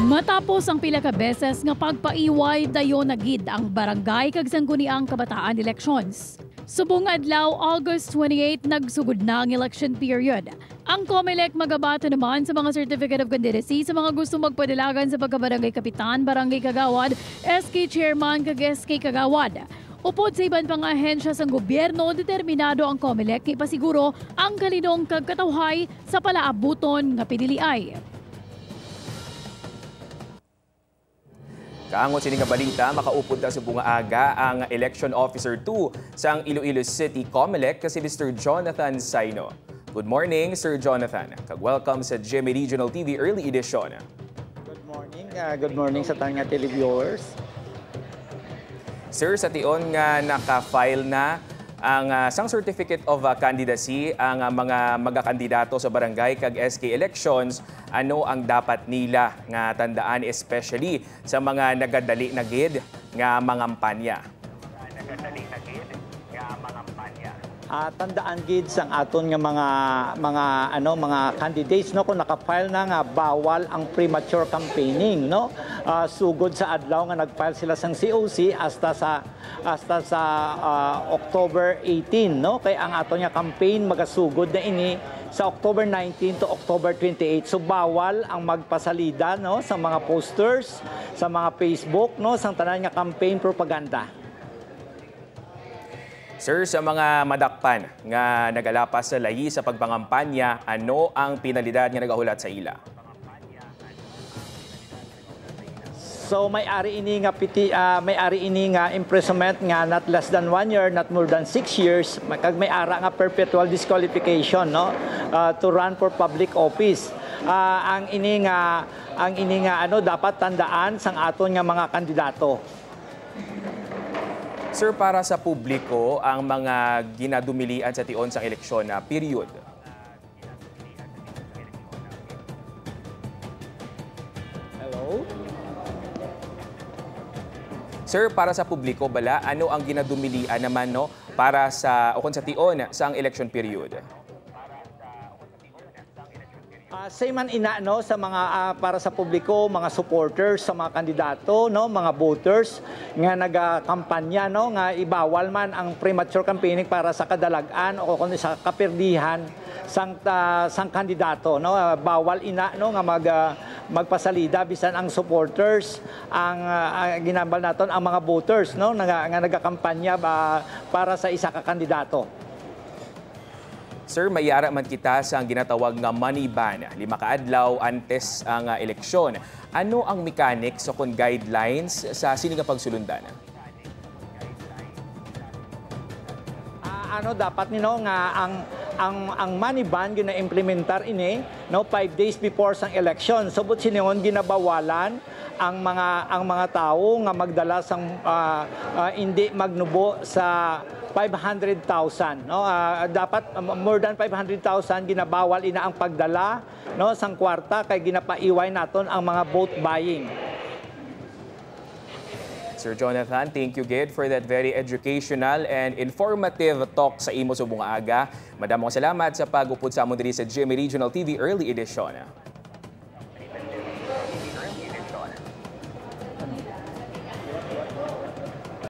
Matapos ang pila ka beses nga pagpaiway dayon nagid ang barangay kag sangguniang kabataan elections. Subong adlaw August 28 nagsugod na ang election period. Ang COMELEC magabato naman sa mga Certificate of Candidacy sa mga gusto magpadalagan sa pagkabarangay kapitan, barangay kagawad, SK chairman kag SK kagawad. Upod sa iban pang ahensya sang gobyerno, determinado ang COMELEC kay pasiguro ang kalinong kag katawhay sa palaabuton nga piniliay. Kaangon sini nga balita, makaupod na sa bunga aga ang Election Officer 2 sa Iloilo City COMELEC kasi Mr. Jonathan Saino. Good morning, Sir Jonathan. Kag-welcome sa GMA Regional TV Early Edition. Good morning sa tanga televiewers. Sir, sa tion nga naka-file na ang sang Certificate of Candidacy ang mga magakandidato sa barangay kag SK elections, ano ang dapat nila nga tandaan especially sa mga nagadali na gid nga mangampanya? Tandaan gid sang aton nga mga candidates no kung naka-file na nga bawal ang premature campaigning no. Sugod sa adlaw nga nag-file sila sang COC hasta sa October 18 no kay ang aton nga campaign magasugod na ini sa October 19 to October 28. So bawal ang magpasalida no sa mga posters, sa mga Facebook no sang tanan nga campaign propaganda. Sir, sa mga madakpan nga nagalapas sa layi sa pagpangampanya, ano ang penalidad nga nagahulat sa ila? So may-ari ini nga imprisonment nga not less than 1 year, not more than 6 years, kag may-ara nga perpetual disqualification no to run for public office. Ang ini nga dapat tandaan sang aton nga mga kandidato. Sir, para sa publiko, ang mga ginadumilian sa tion sang eleksyon na period. Hello? Sir, para sa publiko, bala, ano ang ginadumilian naman no, para sa tion sang election period? Say man ina no sa mga para sa publiko, mga supporters sa mga kandidato no, mga voters nga nagakampanya no nga ibawal man ang premature campaigning para sa kadalagan o kuno sa kaperdihan sang kandidato no. Bawal ina no nga magpasalida bisan ang supporters ang ginambal naton ang mga voters no nga nagakampanya para sa isa ka kandidato. Sir, mayara man kita sa ginatawag nga money ban, 5 kaadlaw antes ang eleksyon. Ano ang mechanics o kung guidelines sa sini nga pagsulundan? Dapat nino nga ang money ban gina-implementar ini no 5 days before sang election. So but siningon ginabawalan ang mga tao nga magdala sang hindi magnubo sa 500,000 no. Dapat more than 500,000 ginabawal ina ang pagdala no sang kwarta kay ginapaiway naton ang mga vote buying. Sir Jonathan, thank you gid for that very educational and informative talk sa imo subong aga. Madamong salamat sa pag-upod sa amon diri sa GMA Regional TV Early Edition.